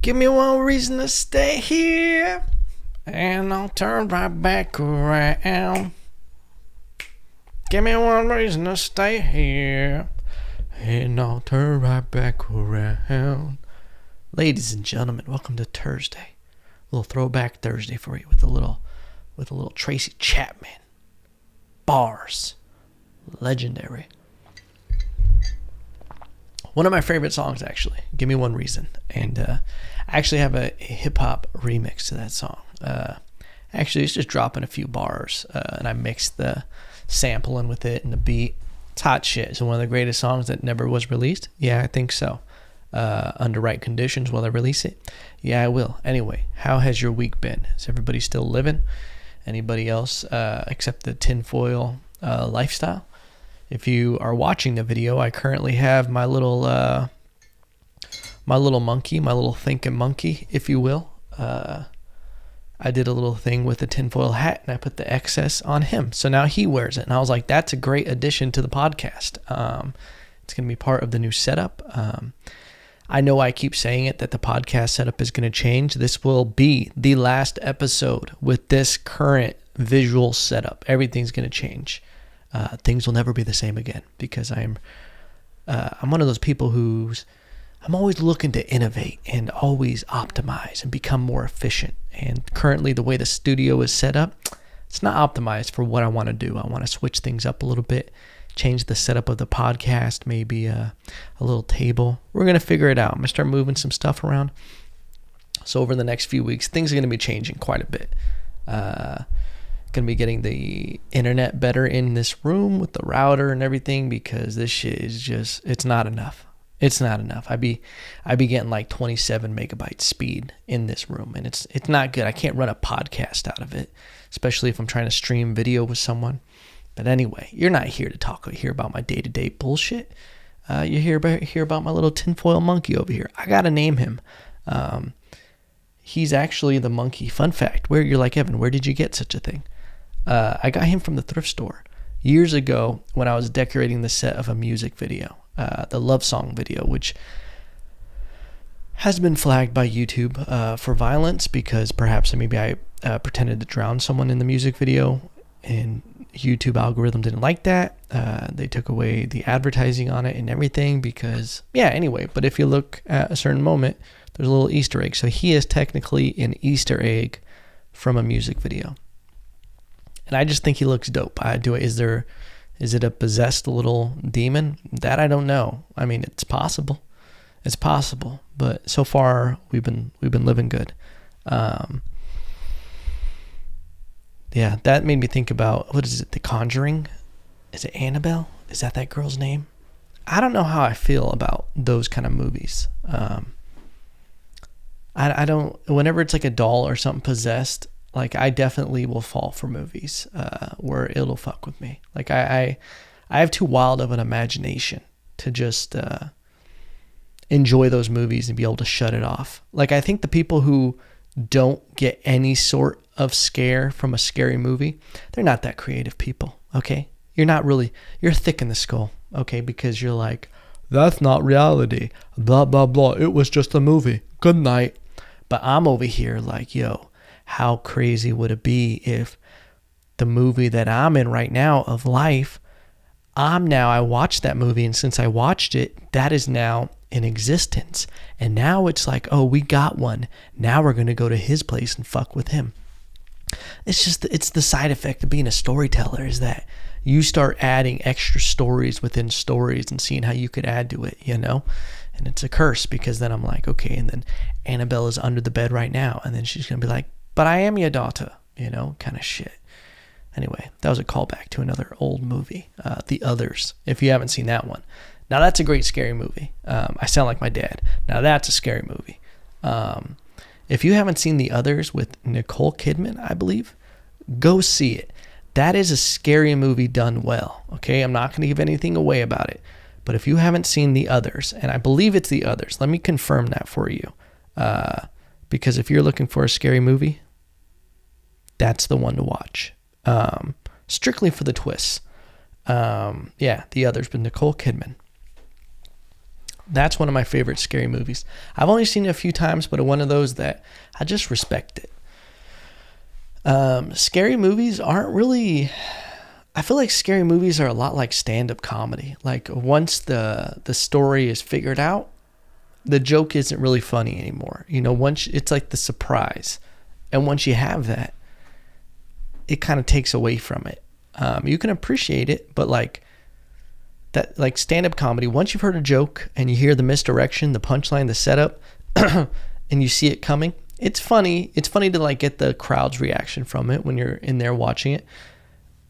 Give me one reason to stay here, and I'll turn right back around. Give me one reason to stay here, and I'll turn right back around. Ladies and gentlemen, welcome to Thursday. A little throwback Thursday for you with a little Tracy Chapman. Bars. Legendary. One of my favorite songs, actually. Give me one reason. And I actually have a hip-hop remix to that song. Actually, it's just dropping a few bars, and I mixed the sample in with it and the beat. It's hot shit. It's one of the greatest songs that never was released. Yeah, I think so. Under right conditions, will I release it? Yeah, I will. Anyway, how has your week been? Is everybody still living? Anybody else except the tinfoil lifestyle? If you are watching the video, I currently have my little monkey, my little thinking monkey, if you will. I did a little thing with a tinfoil hat, and I put the excess on him. So now he wears it, and I was like, that's a great addition to the podcast. It's going to be part of the new setup. I know I keep saying it, that the podcast setup is going to change. This will be the last episode with this current visual setup. Everything's going to change. Things will never be the same again, because I'm one of those people I'm always looking to innovate and always optimize and become more efficient. And currently the way the studio is set up, it's not optimized for what I want to do. I want to switch things up a little bit, change the setup of the podcast, maybe a little table. We're going to figure it out. I'm going to start moving some stuff around. So over the next few weeks, things are going to be changing quite a bit. Going to be getting the internet better in this room with the router and everything, because this shit is just, it's not enough. It's not enough. I be getting like 27 megabyte speed in this room, and it's not good. I can't run a podcast out of it, especially if I'm trying to stream video with someone. But anyway, you're not here to hear about my day-to-day bullshit. You hear about my little tinfoil monkey over here. I gotta name him. He's actually the monkey. Fun fact, where you're like, Evan, where did you get such a thing? I got him from the thrift store years ago when I was decorating the set of a music video, the love song video, which has been flagged by YouTube for violence, because perhaps maybe I pretended to drown someone in the music video, and YouTube algorithm didn't like that. They took away the advertising on it and everything, because, yeah, anyway. But if you look at a certain moment, there's a little Easter egg. So he is technically an Easter egg from a music video. And I just think he looks dope. Is it a possessed little demon? That I don't know. I mean, it's possible. It's possible. But so far we've been living good. Yeah, that made me think about, what is it, The Conjuring? Is it Annabelle? Is that girl's name? I don't know how I feel about those kind of movies. I don't, whenever it's like a doll or something possessed, like, I definitely will fall for movies where it'll fuck with me. Like, I have too wild of an imagination to just enjoy those movies and be able to shut it off. Like, I think the people who don't get any sort of scare from a scary movie, they're not that creative people, okay? You're thick in the skull, okay? Because you're like, that's not reality, blah, blah, blah. It was just a movie. Good night. But I'm over here like, yo, how crazy would it be if the movie that I'm in right now of life, I watched that movie, and since I watched it, that is now in existence. And now it's like, oh, we got one. Now we're going to go to his place and fuck with him. It's the side effect of being a storyteller, is that you start adding extra stories within stories and seeing how you could add to it, you know? And it's a curse, because then I'm like, okay, and then Annabelle is under the bed right now, and then she's going to be like, but I am your daughter, you know, kind of shit. Anyway, that was a callback to another old movie, The Others, if you haven't seen that one. Now, that's a great scary movie. I sound like my dad. Now, that's a scary movie. If you haven't seen The Others with Nicole Kidman, I believe, go see it. That is a scary movie done well, okay? I'm not going to give anything away about it. But if you haven't seen The Others, and I believe it's The Others, let me confirm that for you. Because if you're looking for a scary movie, that's the one to watch. Strictly for the twists. Yeah, The Others, but Nicole Kidman. That's one of my favorite scary movies. I've only seen it a few times, but one of those that I just respect it. Scary movies aren't really... I feel like scary movies are a lot like stand-up comedy. Like, once the story is figured out, the joke isn't really funny anymore. You know, once it's like the surprise. And once you have that, it kind of takes away from it. You can appreciate it, but like stand-up comedy, once you've heard a joke and you hear the misdirection, the punchline, the setup, and you see it coming, it's funny. It's funny to like get the crowd's reaction from it when you're in there watching it.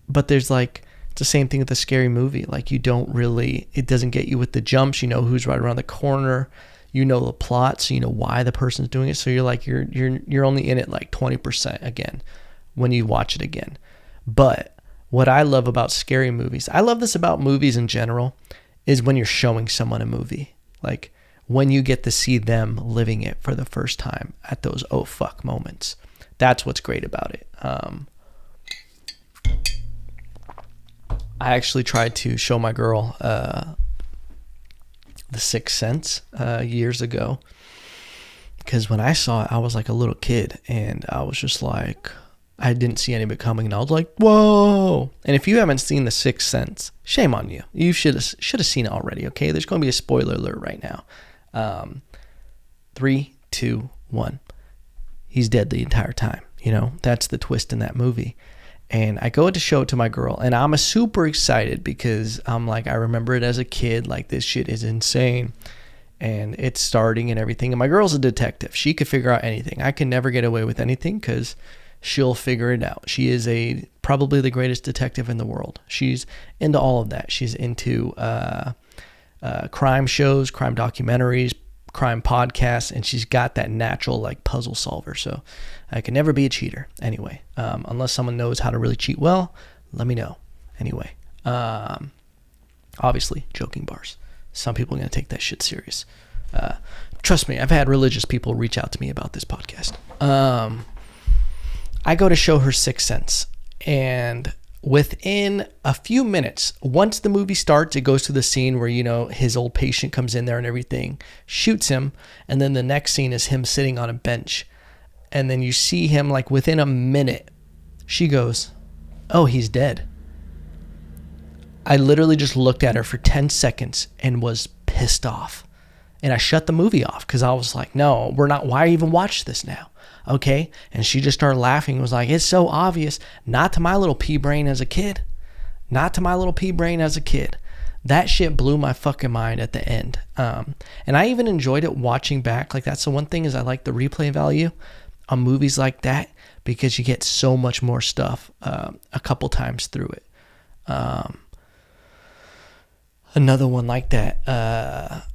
But there's like, it's the same thing with a scary movie. Like, it doesn't get you with the jumps. You know who's right around the corner. You know the plot, so you know why the person's doing it. So you're like, you're only in it like 20% again when you watch it again. But what I love about scary movies, I love this about movies in general, is when you're showing someone a movie. Like, when you get to see them living it for the first time at those oh fuck moments. That's what's great about it. I actually tried to show my girl The Sixth Sense years ago, because when I saw it, I was like a little kid, and I was just like, I didn't see any of it coming, and I was like, whoa. And if you haven't seen The Sixth Sense, shame on you. You should have seen it already, okay? There's going to be a spoiler alert right now. 3, 2, 1. He's dead the entire time. You know, that's the twist in that movie. And I go to show it to my girl, and I'm super excited because I'm like, I remember it as a kid. Like, this shit is insane. And it's starting and everything. And my girl's a detective. She could figure out anything. I can never get away with anything because she'll figure it out. She is probably the greatest detective in the world. She's into all of that. She's into crime shows, crime documentaries, crime podcasts, and she's got that natural like puzzle solver. So I can never be a cheater. Anyway, unless someone knows how to really cheat well, let me know. Anyway, obviously, joking bars. Some people are going to take that shit serious. Trust me, I've had religious people reach out to me about this podcast. I go to show her Sixth Sense, and within a few minutes, once the movie starts, it goes to the scene where, you know, his old patient comes in there and everything, shoots him, and then the next scene is him sitting on a bench. And then you see him, like, within a minute, she goes, oh, he's dead. I literally just looked at her for 10 seconds and was pissed off. And I shut the movie off because I was like, no, we're not, why even watch this now? Okay? And she just started laughing and was like, it's so obvious. Not to my little pea brain as a kid. Not to my little pea brain as a kid. That shit blew my fucking mind at the end. And I even enjoyed it watching back. Like, that's the one thing is I like the replay value on movies like that because you get so much more stuff a couple times through it. Another one like that.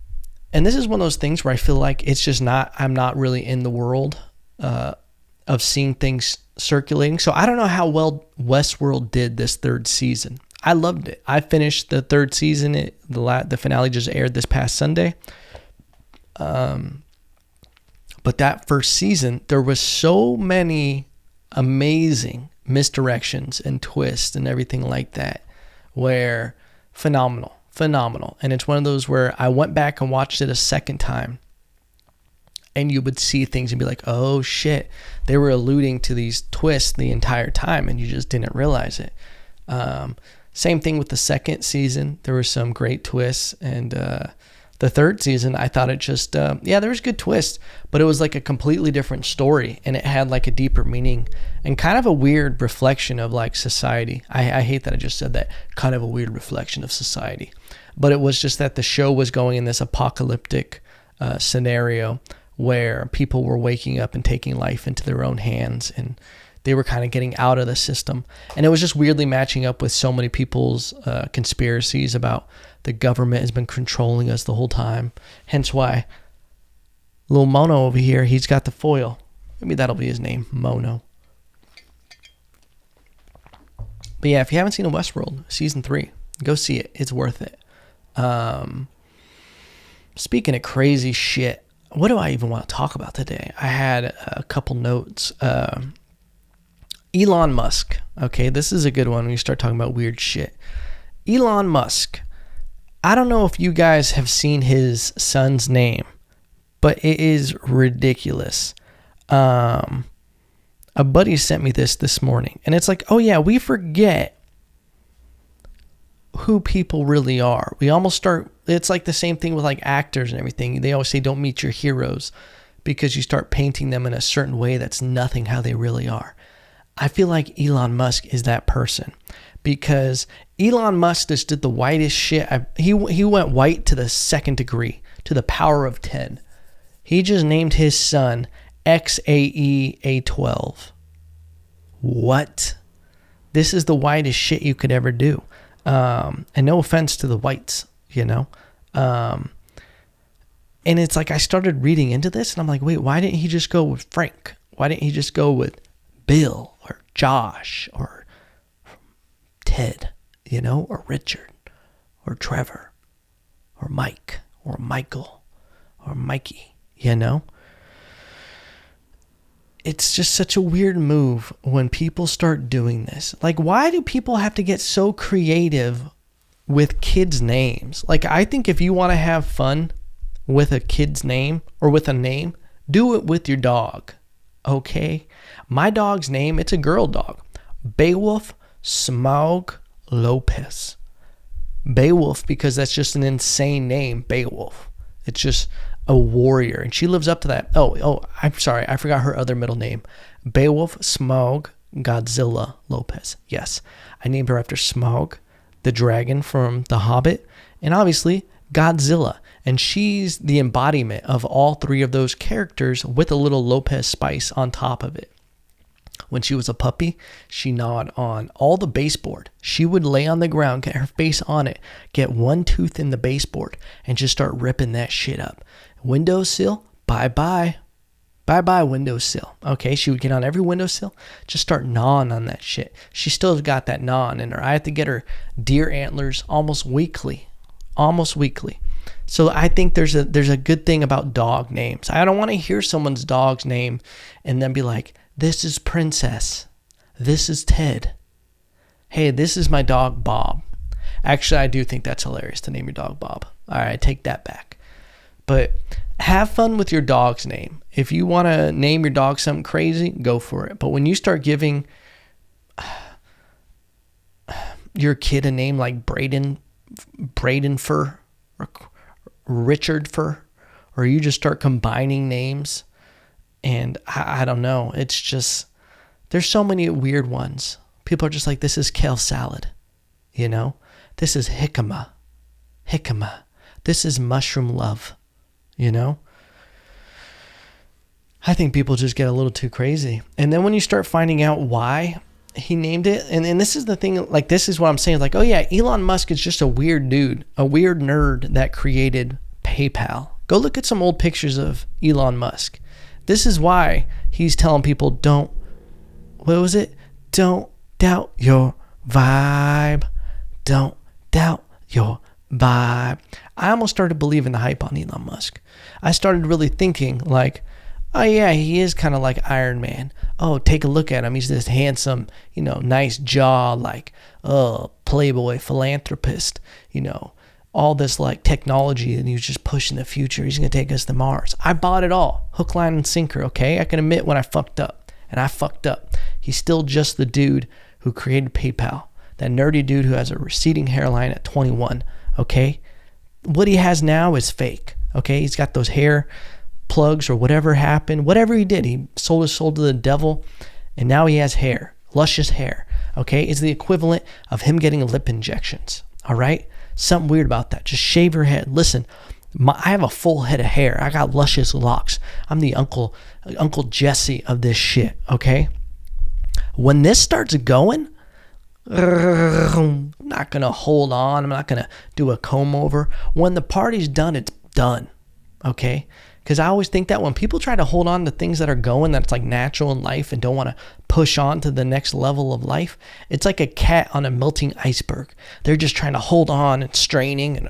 And this is one of those things where I feel like it's just I'm not really in the world of seeing things circulating. So I don't know how well Westworld did this third season. I loved it. I finished the third season. The finale just aired this past Sunday. But that first season, there was so many amazing misdirections and twists and everything like that, where phenomenal. And it's one of those where I went back and watched it a second time, and you would see things and be like, oh shit, they were alluding to these twists the entire time and you just didn't realize it. Same thing with the second season. There were some great twists, and the third season, I thought it just, there was good twists, but it was like a completely different story, and it had like a deeper meaning and kind of a weird reflection of like society. I hate that I just said that, kind of a weird reflection of society, but it was just that the show was going in this apocalyptic scenario where people were waking up and taking life into their own hands, and they were kind of getting out of the system. And it was just weirdly matching up with so many people's conspiracies about the government has been controlling us the whole time. Hence why little Mono over here, he's got the foil. Maybe that'll be his name, Mono. But yeah, if you haven't seen Westworld, season 3, go see it. It's worth it. Speaking of crazy shit, what do I even want to talk about today? I had a couple notes. Elon Musk. Okay, this is a good one when you start talking about weird shit. Elon Musk. I don't know if you guys have seen his son's name, but it is ridiculous. A buddy sent me this morning, and it's like, oh yeah, we forget who people really are. We almost start, it's like the same thing with like actors and everything. They always say don't meet your heroes because you start painting them in a certain way that's nothing how they really are. I feel like Elon Musk is that person, because Elon Musk just did the whitest shit. He went white to the second degree, to the power of 10. He just named his son XAEA12. What? This is the whitest shit you could ever do. And no offense to the whites, you know. And it's like I started reading into this, and I'm like, wait, why didn't he just go with Frank? Why didn't he just go with Bill or Josh or Ted, you know, or Richard or Trevor or Mike or Michael or Mikey, you know? It's just such a weird move when people start doing this. Like, why do people have to get so creative with kids' names? Like, I think if you want to have fun with a kid's name or with a name, do it with your dog, okay? My dog's name, it's a girl dog. Beowulf Smaug Lopez. Beowulf, because that's just an insane name, Beowulf. It's just a warrior, and she lives up to that. Oh, I'm sorry, I forgot her other middle name. Beowulf Smaug Godzilla Lopez. Yes, I named her after Smaug, the dragon from The Hobbit, and obviously Godzilla. And she's the embodiment of all three of those characters with a little Lopez spice on top of it. When she was a puppy, she gnawed on all the baseboard. She would lay on the ground, get her face on it, get one tooth in the baseboard, and just start ripping that shit up. Windowsill, bye-bye. Bye-bye windowsill. Okay, she would get on every windowsill, just start gnawing on that shit. She still got that gnawing in her. I have to get her deer antlers almost weekly. So I think there's a good thing about dog names. I don't want to hear someone's dog's name and then be like, this is Princess. This is Ted. Hey, this is my dog Bob. Actually, I do think that's hilarious to name your dog Bob. All right, take that back. But have fun with your dog's name. If you want to name your dog something crazy, go for it. But when you start giving your kid a name like Braden Fur or Richard Fur, or you just start combining names, and I don't know, it's just, there's so many weird ones. People are just like, this is kale salad, you know? This is jicama. This is mushroom love, you know? I think people just get a little too crazy. And then when you start finding out why he named it, and this is the thing, like, this is what I'm saying, like, oh yeah, Elon Musk is just a weird dude, a weird nerd that created PayPal. Go look at some old pictures of Elon Musk. This is why he's telling people don't doubt your vibe. Don't doubt your vibe. I almost started believing the hype on Elon Musk. I started really thinking like, oh yeah, he is kind of like Iron Man. Oh, take a look at him. He's this handsome, you know, nice jaw, like, playboy philanthropist, you know, all this like technology, and he was just pushing the future. He's going to take us to Mars. I bought it all, hook, line, and sinker, okay? I can admit when I fucked up, and I fucked up. He's still just the dude who created PayPal, that nerdy dude who has a receding hairline at 21, okay? What he has now is fake, okay? He's got those hair plugs or whatever happened, whatever he did, he sold his soul to the devil, and now he has hair, luscious hair, okay? It's the equivalent of him getting lip injections, all right? Something weird about that. Just shave your head. Listen, I have a full head of hair. I got luscious locks. I'm the Uncle Jesse of this shit, okay? When this starts going, I'm not going to hold on. I'm not going to do a comb over. When the party's done, it's done, okay? Because I always think that when people try to hold on to things that are going, that's like natural in life, and don't want to push on to the next level of life, it's like a cat on a melting iceberg. They're just trying to hold on and straining and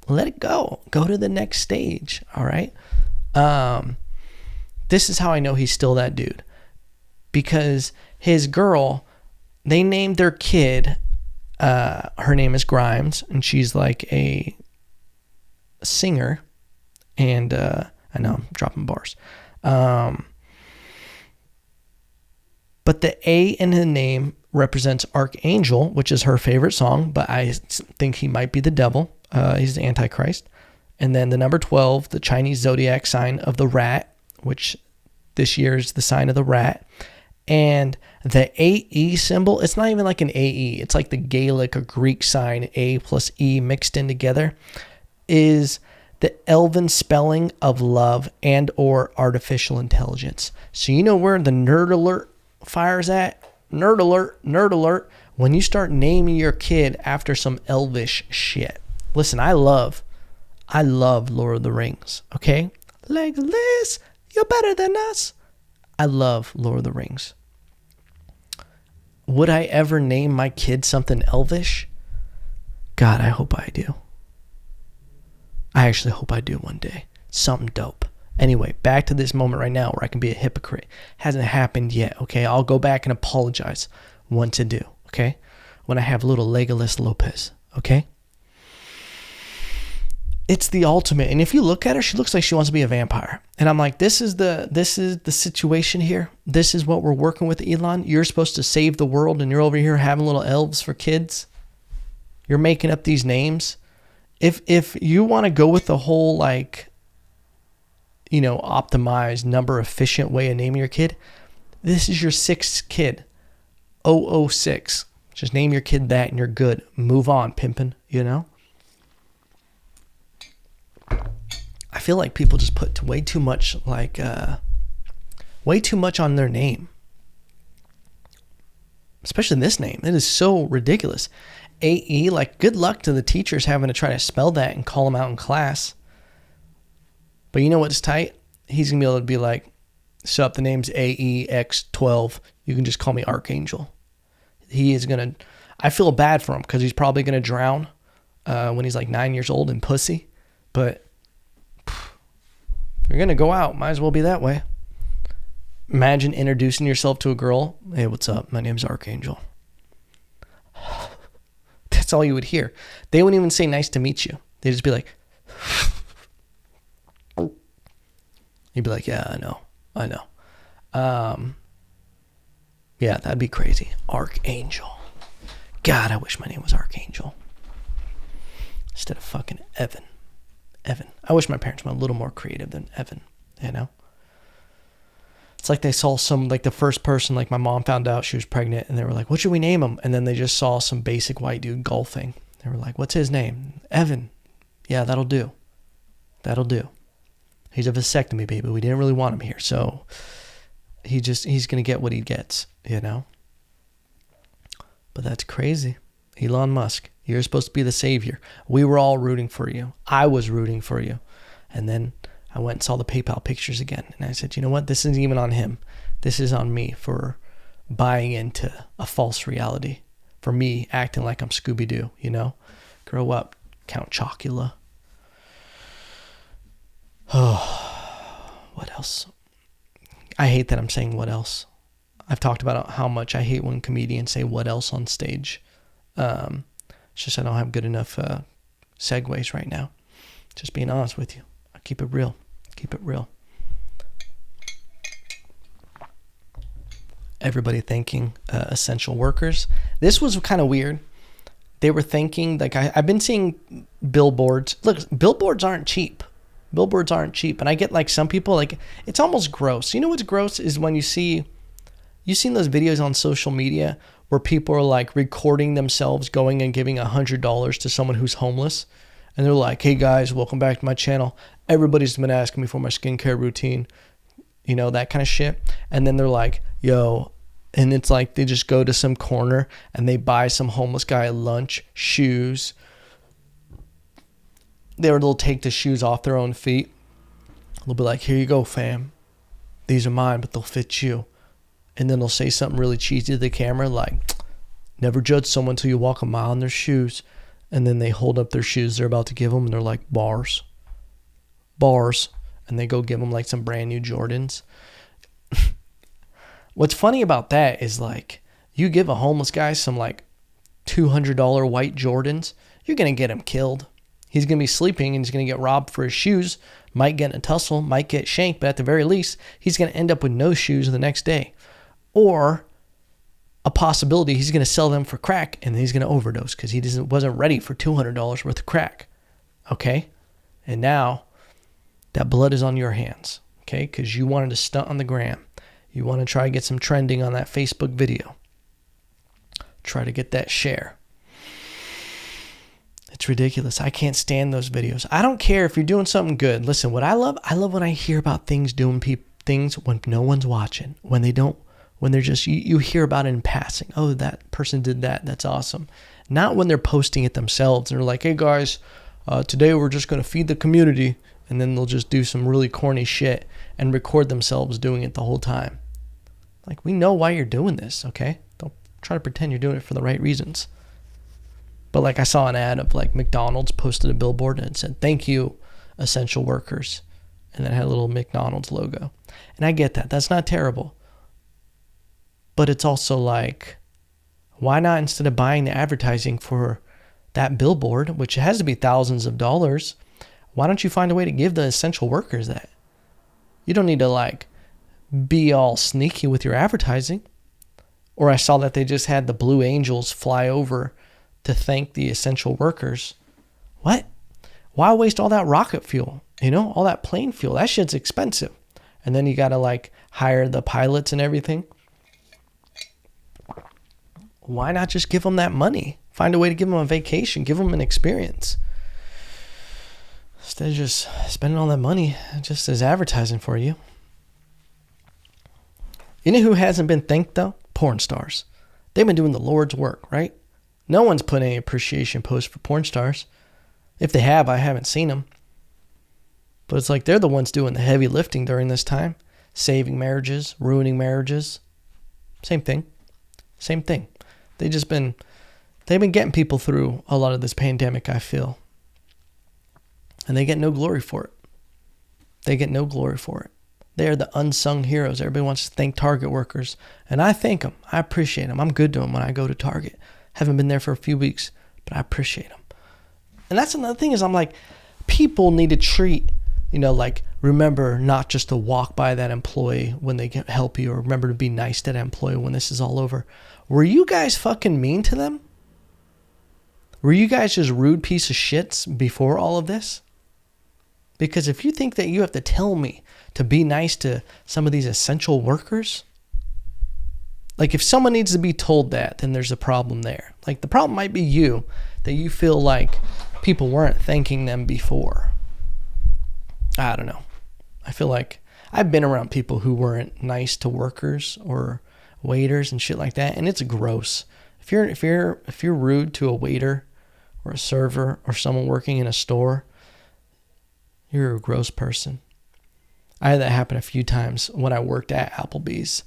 let it go. Go to the next stage, all right? This is how I know he's still that dude. Because his girl, they named their kid Her name is Grimes, and she's like a singer. And I know I'm dropping bars. But the A in the name represents Archangel, which is her favorite song, but I think he might be the devil. He's the Antichrist. And then the number 12, the Chinese zodiac sign of the rat, which this year is the sign of the rat. And the AE symbol, it's not even like an AE. It's like the Gaelic or Greek sign, A plus E mixed in together, is the elven spelling of love and or artificial intelligence. So you know where the nerd alert fires at? Nerd alert, nerd alert. When you start naming your kid after some elvish shit. Listen, I love Lord of the Rings, okay? Legolas, you're better than us. I love Lord of the Rings. Would I ever name my kid something elvish? God, I hope I do. I actually hope I do one day. Something dope. Anyway, back to this moment right now where I can be a hypocrite. Hasn't happened yet, okay? I'll go back and apologize when to do, okay? When I have little Legolas Lopez, okay? It's the ultimate. And if you look at her, she looks like she wants to be a vampire. And I'm like, this is the situation here. This is what we're working with, Elon. You're supposed to save the world, and you're over here having little elves for kids. You're making up these names. If you want to go with the whole, like, you know, optimized, number efficient way of naming your kid, this is your sixth kid. 006. Just name your kid that and you're good. Move on, pimpin', you know? I feel like people just put way too much, like, way too much on their name. Especially this name. It is so ridiculous. AE, like, good luck to the teachers having to try to spell that and call them out in class. But you know what's tight? He's going to be able to be like, sup, the name's AEX12. You can just call me Archangel. He is going to, I feel bad for him because he's probably going to drown when he's like 9 years old in pussy. But if you're going to go out, might as well be that way. Imagine introducing yourself to a girl. Hey, what's up? My name's Archangel. That's all you would hear. They wouldn't even say nice to meet you. They'd just be like, you'd be like, yeah, I know. Yeah, that'd be crazy. Archangel. God, I wish my name was Archangel. Instead of fucking Evan. I wish my parents were a little more creative than Evan, you know? It's like they saw some, like the first person, like my mom found out she was pregnant and they were like, what should we name him? And then they just saw some basic white dude golfing. They were like, what's his name? Evan. Yeah, that'll do. He's a vasectomy baby. We didn't really want him here. So he's going to get what he gets, you know? But that's crazy. Elon Musk, you're supposed to be the savior. We were all rooting for you. I was rooting for you. And then I went and saw the PayPal pictures again. And I said, you know what? This isn't even on him. This is on me for buying into a false reality. For me acting like I'm Scooby-Doo, you know? Grow up, Count Chocula. Oh, what else? I hate that I'm saying what else. I've talked about how much I hate when comedians say what else on stage. It's just I don't have good enough segues right now. Just being honest with you. I keep it real. Everybody thanking essential workers. This was kind of weird. They were thanking, like I've been seeing billboards. Look, billboards aren't cheap. And I get like some people, like it's almost gross. You know what's gross is when you've seen those videos on social media where people are like recording themselves going and giving $100 to someone who's homeless. And they're like, hey guys, welcome back to my channel. Everybody's been asking me for my skincare routine, you know, that kind of shit. And then they're like, yo, and it's like they just go to some corner and they buy some homeless guy lunch, shoes. They'll take the shoes off their own feet. They'll be like, here you go, fam. These are mine, but they'll fit you. And then they'll say something really cheesy to the camera like, never judge someone till you walk a mile in their shoes. And then they hold up their shoes they're about to give them and they're like, bars. And they go give them like some brand new Jordans. What's funny about that is like, you give a homeless guy some like $200 white Jordans, you're going to get him killed. He's going to be sleeping and he's going to get robbed for his shoes, might get in a tussle, might get shanked, but at the very least, he's going to end up with no shoes the next day. Or a possibility, he's going to sell them for crack and then he's going to overdose because he wasn't ready for $200 worth of crack. Okay? And now that blood is on your hands. Okay? Because you wanted to stunt on the gram. You want to try to get some trending on that Facebook video. Try to get that share. It's ridiculous. I can't stand those videos. I don't care if you're doing something good. Listen, what I love when I hear about things things when no one's watching, when they're just, you hear about it in passing. Oh, that person did that. That's awesome. Not when they're posting it themselves. And they're like, hey guys, today we're just going to feed the community. And then they'll just do some really corny shit and record themselves doing it the whole time. Like, we know why you're doing this, okay? Don't try to pretend you're doing it for the right reasons. But like, I saw an ad of like McDonald's posted a billboard and it said, thank you, essential workers. And then it had a little McDonald's logo. And I get that. That's not terrible. But it's also like, why not, instead of buying the advertising for that billboard, which has to be thousands of dollars, why don't you find a way to give the essential workers that? You don't need to like be all sneaky with your advertising. Or I saw that they just had the Blue Angels fly over to thank the essential workers. What? Why waste all that rocket fuel? All that plane fuel. That shit's expensive. And then you got to like hire the pilots and everything. Why not just give them that money? Find a way to give them a vacation. Give them an experience. Instead of just spending all that money just as advertising for you. You know who hasn't been thanked though? Porn stars. They've been doing the Lord's work, right? No one's put any appreciation posts for porn stars. If they have, I haven't seen them. But it's like they're the ones doing the heavy lifting during this time. Saving marriages, ruining marriages. Same thing. Same thing. They've been getting people through a lot of this pandemic, I feel. And they get no glory for it. They get no glory for it. They are the unsung heroes. Everybody wants to thank Target workers. And I thank them. I appreciate them. I'm good to them when I go to Target. Haven't been there for a few weeks, but I appreciate them. And that's another thing is I'm like, people need to treat, like remember not just to walk by that employee when they can help you, or remember to be nice to that employee when this is all over. Were you guys fucking mean to them? Were you guys just rude piece of shits before all of this? Because if you think that you have to tell me to be nice to some of these essential workers, like if someone needs to be told that, then there's a problem there. Like the problem might be you, that you feel like people weren't thanking them before. I don't know. I feel like I've been around people who weren't nice to workers or waiters and shit like that, and it's gross. If you're rude to a waiter or a server or someone working in a store, you're a gross person. I had that happen a few times when I worked at Applebee's.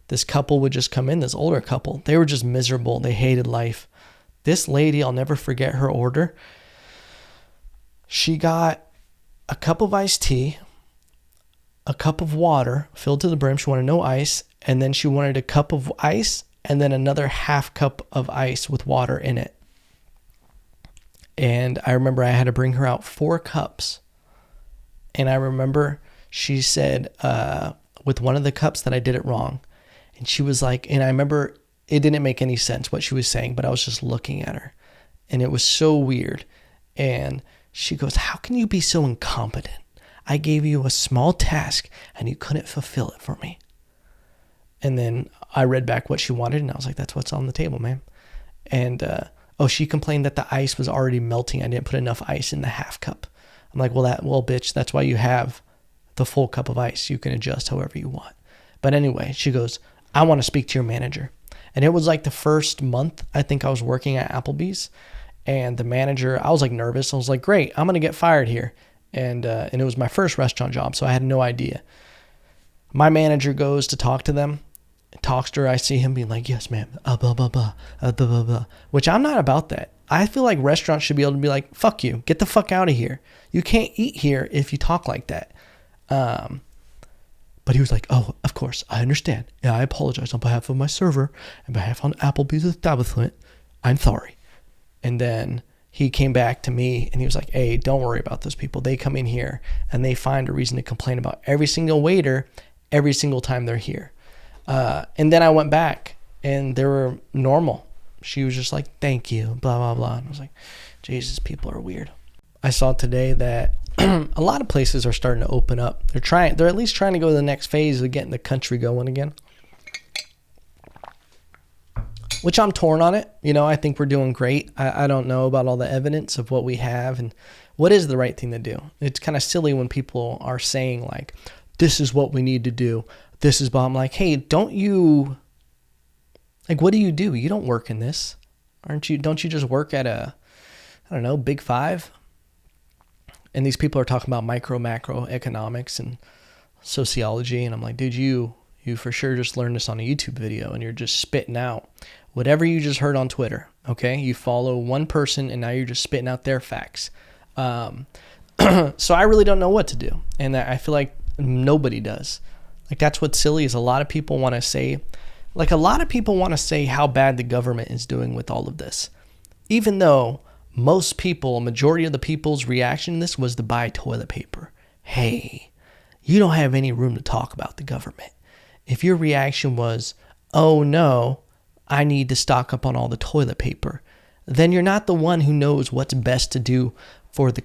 This couple would just come in, this older couple. They were just miserable. They hated life. This lady, I'll never forget her order. She got a cup of iced tea, a cup of water filled to the brim. She wanted no ice. And then she wanted a cup of ice and then another half cup of ice with water in it. And I remember I had to bring her out 4 cups. And I remember she said with one of the cups that I did it wrong. And she was like, and I remember it didn't make any sense what she was saying, but I was just looking at her. And it was so weird. And she goes, how can you be so incompetent? I gave you a small task and you couldn't fulfill it for me. And then I read back what she wanted and I was like, that's what's on the table, ma'am. And she complained that the ice was already melting. I didn't put enough ice in the half cup. I'm like, well, bitch, that's why you have the full cup of ice. You can adjust however you want. But anyway, she goes, I want to speak to your manager. And it was like the first month I think I was working at Applebee's. And the manager, I was like nervous. I was like, great, I'm going to get fired here. And it was my first restaurant job, so I had no idea. My manager goes to talk to them, talks to her. I see him being like, yes, ma'am, blah, blah, blah, blah, blah, blah, which I'm not about that. I feel like restaurants should be able to be like, fuck you, get the fuck out of here. You can't eat here if you talk like that. But he was like, oh, of course, I understand. Yeah, I apologize on behalf of my server and behalf on Applebee's establishment. I'm sorry. And then he came back to me and he was like, hey, don't worry about those people. They come in here and they find a reason to complain about every single waiter every single time they're here. And then I went back and they were normal. She was just like, thank you, blah, blah, blah. And I was like, Jesus, people are weird. I saw today that a lot of places are starting to open up. They're at least trying to go to the next phase of getting the country going again. Which I'm torn on it. You know, I think we're doing great. I don't know about all the evidence of what we have and what is the right thing to do. It's kind of silly when people are saying like, this is what we need to do. This is, I'm like, hey, don't you, like, what do? You don't work in this. Don't you just work at a, I don't know, Big Five? And these people are talking about micro, macro economics and sociology. And I'm like, dude, you for sure just learned this on a YouTube video and you're just spitting out whatever you just heard on Twitter. Okay. You follow one person and now you're just spitting out their facts. So I really don't know what to do. And I feel like nobody does. Like, that's what's silly is a lot of people want to say how bad the government is doing with all of this, even though most people, majority of the people's reaction to this was to buy toilet paper. Hey, you don't have any room to talk about the government. If your reaction was, oh no, I need to stock up on all the toilet paper, then you're not the one who knows what's best to do for the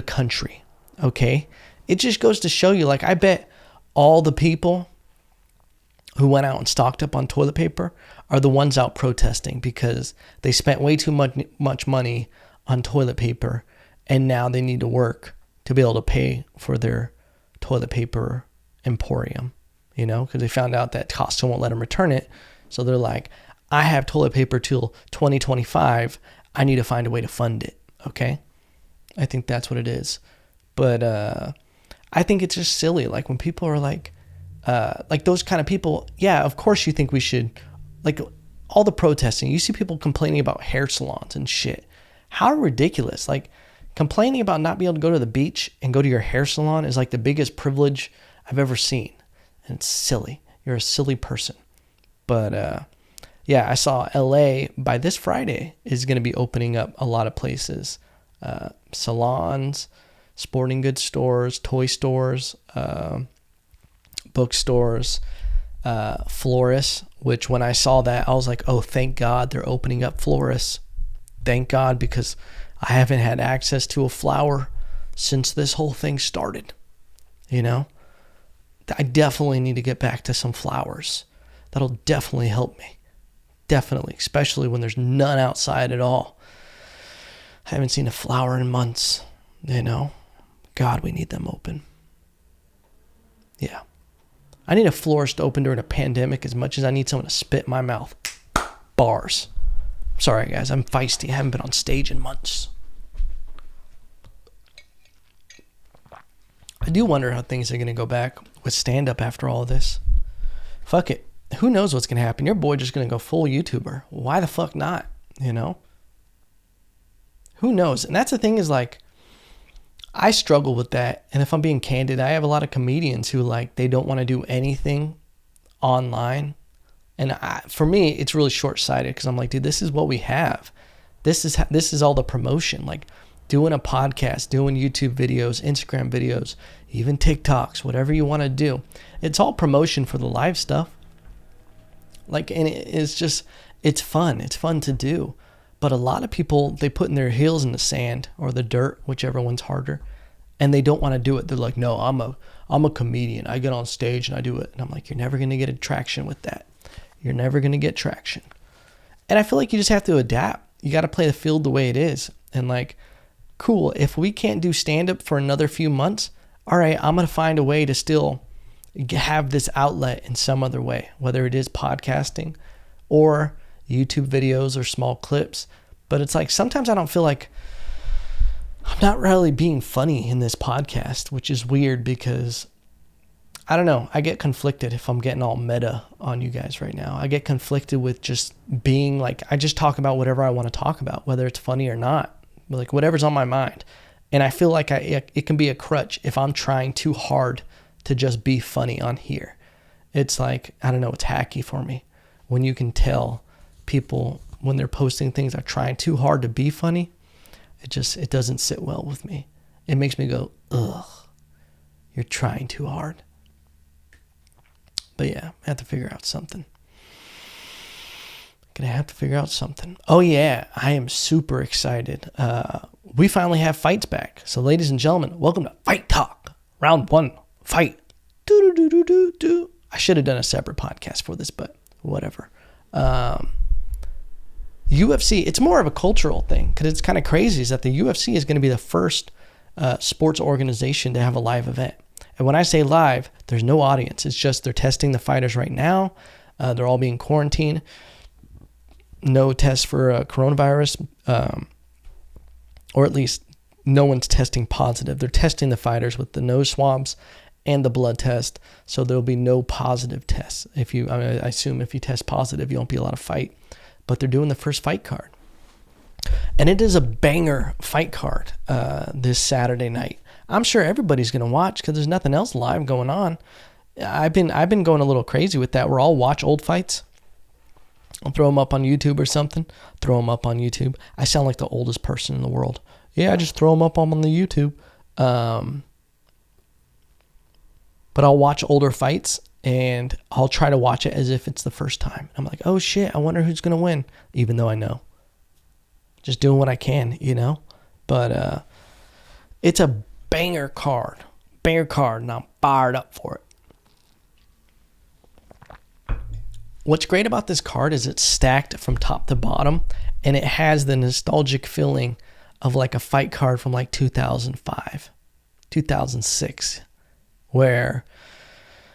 country. Okay? It just goes to show you, like, I bet all the people who went out and stocked up on toilet paper are the ones out protesting because they spent way too much money on toilet paper and now they need to work to be able to pay for their toilet paper emporium, you know, because they found out that Costco won't let them return it. So they're like, I have toilet paper till 2025. I need to find a way to fund it. Okay. I think that's what it is. But I think it's just silly. Like when people are like those kind of people, yeah, of course you think we should, like all the protesting, you see people complaining about hair salons and shit. How ridiculous. Like complaining about not being able to go to the beach and go to your hair salon is like the biggest privilege I've ever seen. And it's silly. You're a silly person. But yeah, I saw LA by this Friday is going to be opening up a lot of places. Salons, sporting goods stores, toy stores, bookstores, florists, which when I saw that, I was like, oh, thank God they're opening up florists. Thank God, because I haven't had access to a flower since this whole thing started. You know, I definitely need to get back to some flowers. That'll definitely help me. Definitely, especially when there's none outside at all. I haven't seen a flower in months, you know. God, we need them open. Yeah. I need a florist open during a pandemic as much as I need someone to spit in my mouth. Bars. Sorry, guys, I'm feisty. I haven't been on stage in months. I do wonder how things are going to go back with stand-up after all of this. Fuck it. Who knows what's going to happen? Your boy just going to go full YouTuber. Why the fuck not? You know? Who knows? And that's the thing is like, I struggle with that. And if I'm being candid, I have a lot of comedians who like, they don't want to do anything online. And for me, it's really short-sighted because I'm like, dude, this is what we have. This is all the promotion. Like doing a podcast, doing YouTube videos, Instagram videos, even TikToks, whatever you want to do. It's all promotion for the live stuff. Like, and it's just, it's fun. It's fun to do. But a lot of people, they put in their heels in the sand or the dirt, whichever one's harder, and they don't want to do it. They're like, no, I'm a comedian. I get on stage and I do it. And I'm like, you're never going to get a traction with that. You're never going to get traction. And I feel like you just have to adapt. You got to play the field the way it is. And like, cool, if we can't do stand-up for another few months, all right, I'm going to find a way to still have this outlet in some other way, whether it is podcasting or YouTube videos or small clips. But it's like, sometimes I don't feel like I'm not really being funny in this podcast, which is weird because I don't know. I get conflicted if I'm getting all meta on you guys right now. I get conflicted with just being like, I just talk about whatever I want to talk about, whether it's funny or not, like whatever's on my mind. And I feel like it can be a crutch if I'm trying too hard to just be funny on here. It's like, I don't know, it's hacky for me. When you can tell people when they're posting things are trying too hard to be funny, it doesn't sit well with me. It makes me go, ugh, you're trying too hard. But yeah, I have to figure out something. Oh yeah, I am super excited. We finally have fights back. So ladies and gentlemen, welcome to Fight Talk. Round 1, fight. Do. I should have done a separate podcast for this, but whatever. UFC, it's more of a cultural thing because it's kind of crazy is that the UFC is going to be the first sports organization to have a live event. And when I say live, there's no audience. It's just they're testing the fighters right now. They're all being quarantined. No test for coronavirus, or at least no one's testing positive. They're testing the fighters with the nose swabs and the blood test, so there'll be no positive tests. I assume if you test positive, you won't be allowed to fight. But they're doing the first fight card, and it is a banger fight card this Saturday night. I'm sure everybody's gonna watch because there's nothing else live going on. I've been going a little crazy with that. Where I'll watch old fights. I'll throw them up on YouTube or something. I sound like the oldest person in the world. Yeah, I just throw them up on the YouTube. But I'll watch older fights, and I'll try to watch it as if it's the first time. I'm like, oh shit, I wonder who's going to win, even though I know. Just doing what I can, But it's a banger card, and I'm fired up for it. What's great about this card is it's stacked from top to bottom, and it has the nostalgic feeling of like a fight card from like 2005, 2006, where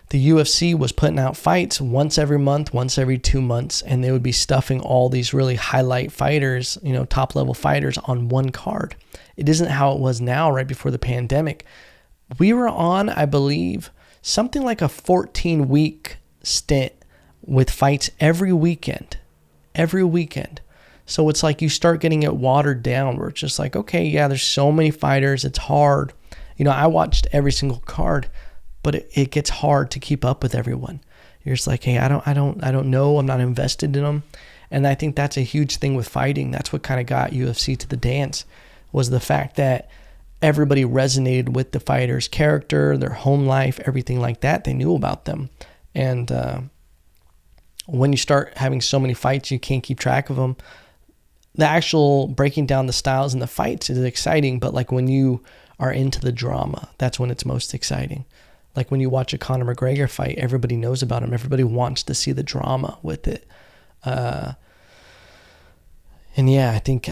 the UFC was putting out fights once every month, once every 2 months, and they would be stuffing all these really highlight fighters, top-level fighters on one card. It isn't how it was now right before the pandemic. We were on, I believe, something like a 14-week stint with fights every weekend. So it's like you start getting it watered down where it's just like, okay, yeah, there's so many fighters. It's hard. I watched every single card, but it gets hard to keep up with everyone. You're just like, hey, I don't know. I'm not invested in them. And I think that's a huge thing with fighting. That's what kind of got UFC to the dance, was the fact that everybody resonated with the fighter's character, their home life, everything like that. They knew about them. And when you start having so many fights, you can't keep track of them. The actual breaking down the styles and the fights is exciting, but like when you are into the drama, that's when it's most exciting. Like when you watch a Conor McGregor fight, everybody knows about him. Everybody wants to see the drama with it. And yeah, I think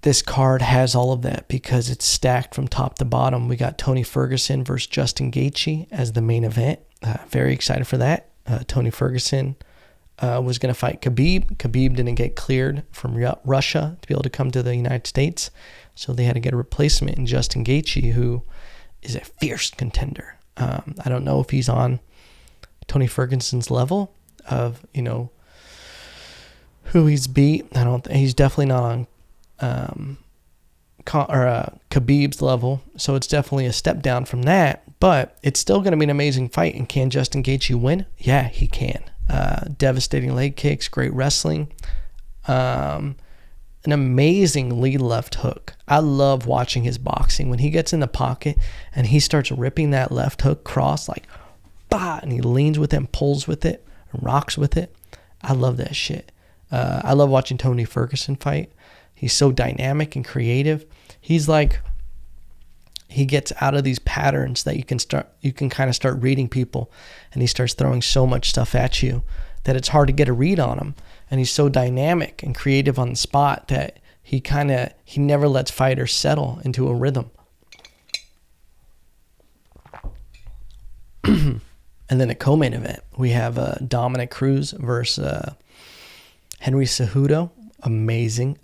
this card has all of that because it's stacked from top to bottom. We got Tony Ferguson versus Justin Gaethje as the main event. Very excited for that. Tony Ferguson was going to fight Khabib. Khabib didn't get cleared from Russia to be able to come to the United States, so they had to get a replacement in Justin Gaethje, who is a fierce contender. I don't know if he's on Tony Ferguson's level of, who he's beat. He's definitely not on Khabib's level, so it's definitely a step down from that, but it's still going to be an amazing fight. And can Justin Gaethje win? Yeah, he can. Devastating leg kicks, great wrestling, an amazing lead left hook. I love watching his boxing. When he gets in the pocket and he starts ripping that left hook cross, like, bah, and he leans with it and pulls with it and rocks with it. I love that shit. I love watching Tony Ferguson fight. He's so dynamic and creative. He's like, he gets out of these patterns that you can kind of start reading people, and he starts throwing so much stuff at you that it's hard to get a read on him. And he's so dynamic and creative on the spot that he never lets fighters settle into a rhythm. And then a co-main event, we have Dominick Cruz versus Henry Cejudo. Amazing.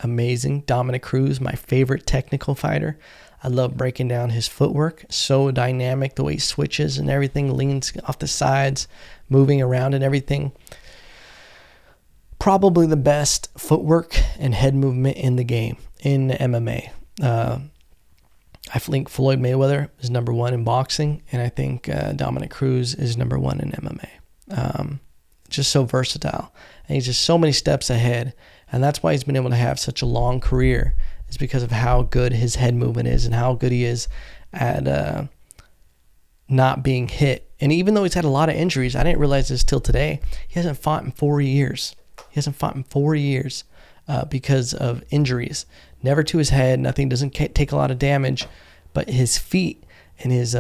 Dominick Cruz, my favorite technical fighter. I love breaking down his footwork. So dynamic, the way he switches and everything, leans off the sides, moving around and everything. Probably the best footwork and head movement in the game, in MMA. I think Floyd Mayweather is number one in boxing, and I think Dominick Cruz is number one in MMA. Just so versatile, and he's just so many steps ahead, and that's why he's been able to have such a long career, is because of how good his head movement is and how good he is at not being hit. And even though he's had a lot of injuries, I didn't realize this till today, he hasn't fought in 4 years. Because of injuries. Never to his head, nothing, doesn't take a lot of damage, but his feet and his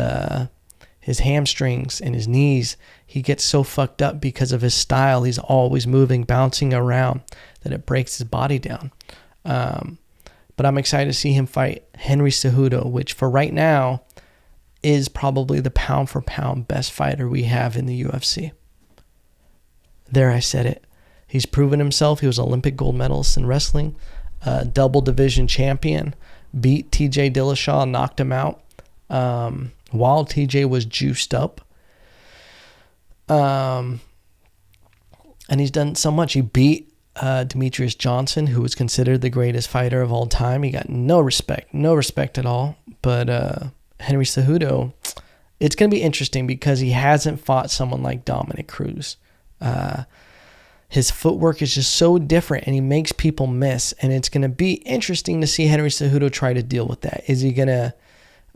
hamstrings and his knees, he gets so fucked up because of his style. He's always moving, bouncing around, that it breaks his body down. But I'm excited to see him fight Henry Cejudo, which for right now is probably the pound for pound best fighter we have in the UFC. There, I said it. He's proven himself. He was Olympic gold medalist in wrestling, double division champion, beat TJ Dillashaw, knocked him out while TJ was juiced up. And he's done so much. He beat Demetrius Johnson, who was considered the greatest fighter of all time. He got no respect at all. But Henry Cejudo, it's going to be interesting because he hasn't fought someone like Dominick Cruz. His footwork is just so different, and he makes people miss. And it's going to be interesting to see Henry Cejudo try to deal with that. Is he going to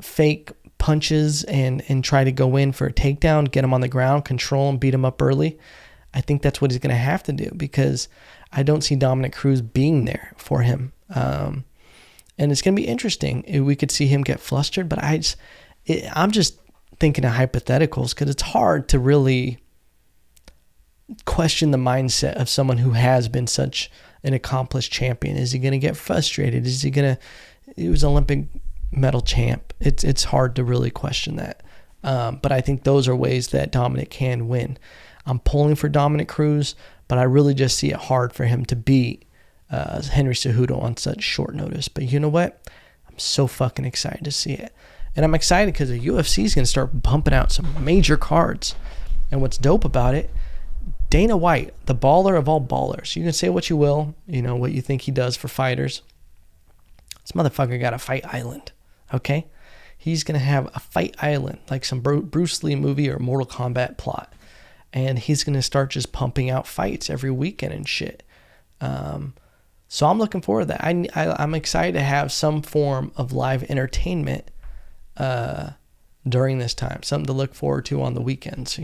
fake punches and try to go in for a takedown, get him on the ground, control him, beat him up early? I think that's what he's going to have to do, because I don't see Dominick Cruz being there for him. And it's going to be interesting. We could see him get flustered, but I'm just thinking of hypotheticals, because it's hard to really question the mindset of someone who has been such an accomplished champion. Is he going to get frustrated? He was Olympic medal champ. It's hard to really question that. But I think those are ways that Dominick can win. I'm pulling for Dominick Cruz, but I really just see it hard for him to beat Henry Cejudo on such short notice. But you know what? I'm so fucking excited to see it. And I'm excited because the UFC is going to start pumping out some major cards. And what's dope about it, Dana White, the baller of all ballers. You can say what you will, what you think he does for fighters. This motherfucker got a fight island, okay? He's going to have a fight island, like some Bruce Lee movie or Mortal Kombat plot. And he's going to start just pumping out fights every weekend and shit. So I'm looking forward to that. I'm excited to have some form of live entertainment during this time. Something to look forward to on the weekends,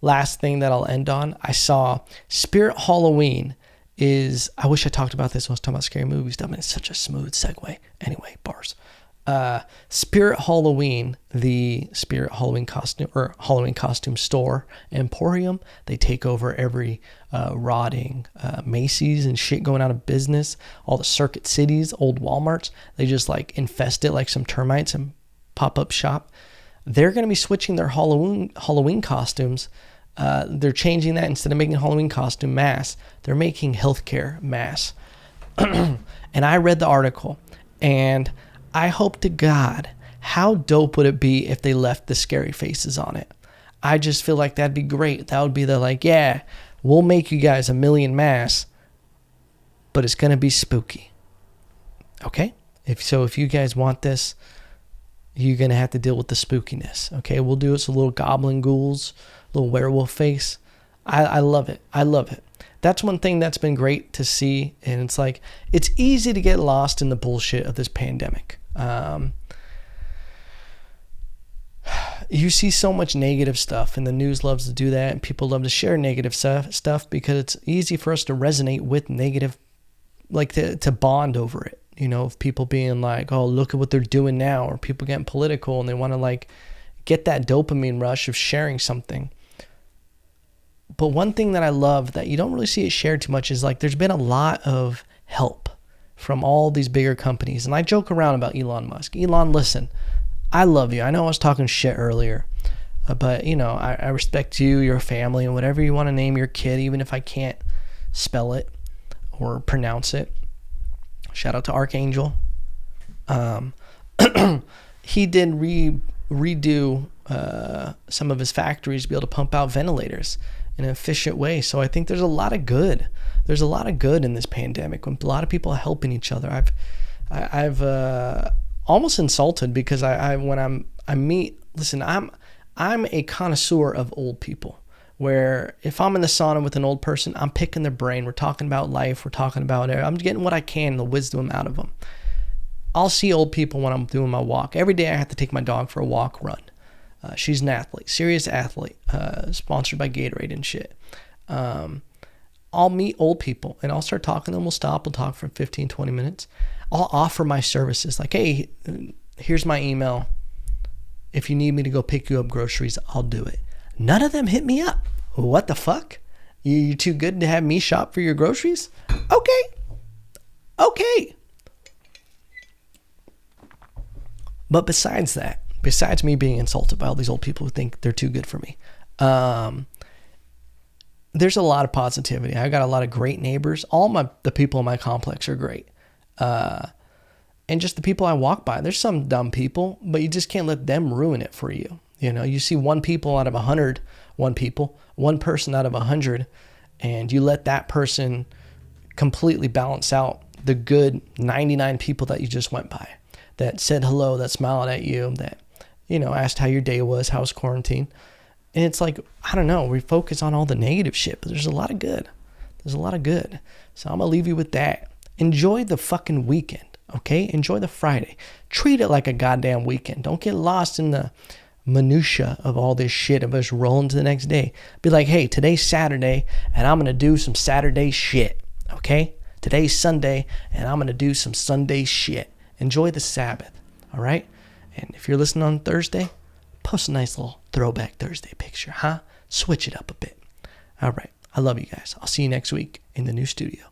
Last thing that I'll end on, I saw Spirit Halloween I wish I talked about this when I was talking about scary movie stuff, and it's such a smooth segue. Anyway, bars. Spirit Halloween, the Spirit Halloween costume store, Emporium, they take over every rotting Macy's and shit going out of business. All the Circuit Cities, old Walmarts, they just infest it like some termites and pop up shop. They're going to be switching their Halloween costumes. They're changing that. Instead of making Halloween costume mass, they're making healthcare mass. And I read the article, and I hope to God, how dope would it be if they left the scary faces on it? I just feel like that'd be great. That would be yeah, we'll make you guys 1 million masks, but it's going to be spooky. Okay? If you guys want this, you're going to have to deal with the spookiness. Okay? We'll do it. So little goblin ghouls, little werewolf face. I love it. I love it. That's one thing that's been great to see. And it's easy to get lost in the bullshit of this pandemic. You see so much negative stuff, and the news loves to do that, and people love to share negative stuff because it's easy for us to resonate with negative, to bond over it. Of people being oh, look at what they're doing now, or people getting political and they want to get that dopamine rush of sharing something. But one thing that I love that you don't really see it shared too much is there's been a lot of help from all these bigger companies. And I joke around about Elon Musk. Elon, listen, I love you. I know I was talking shit earlier, but I respect you, your family, and whatever you want to name your kid, even if I can't spell it or pronounce it. Shout out to Archangel. He did redo some of his factories to be able to pump out ventilators in an efficient way. So I think there's a lot of good. There's a lot of good in this pandemic when a lot of people are helping each other. almost insulted because I meet, listen, I'm a connoisseur of old people, where if I'm in the sauna with an old person, I'm picking their brain. We're talking about life. We're talking about it. I'm getting what I can, the wisdom out of them. I'll see old people when I'm doing my walk. Every day I have to take my dog for a walk, run. She's an athlete, serious athlete, sponsored by Gatorade and shit. I'll meet old people and I'll start talking to them. We'll stop. We'll talk for 15, 20 minutes. I'll offer my services like, hey, here's my email. If you need me to go pick you up groceries, I'll do it. None of them hit me up. What the fuck? You're too good to have me shop for your groceries? Okay. But besides that, besides me being insulted by all these old people who think they're too good for me, there's a lot of positivity. I got a lot of great neighbors. The people in my complex are great. And just the people I walk by, there's some dumb people, but you just can't let them ruin it for you. You know, you see one person out of 100, and you let that person completely balance out the good 99 people that you just went by, that said hello, that smiled at you, that, asked how your day was, how was quarantine. And it's like, I don't know, we focus on all the negative shit, but there's a lot of good. So I'm going to leave you with that. Enjoy the fucking weekend, okay? Enjoy the Friday. Treat it like a goddamn weekend. Don't get lost in the minutia of all this shit of us rolling to the next day. Be like, hey, today's Saturday, and I'm going to do some Saturday shit, okay? Today's Sunday, and I'm going to do some Sunday shit. Enjoy the Sabbath, all right? And if you're listening on Thursday, post a nice little throwback Thursday picture, huh? Switch it up a bit. All right. I love you guys. I'll see you next week in the new studio.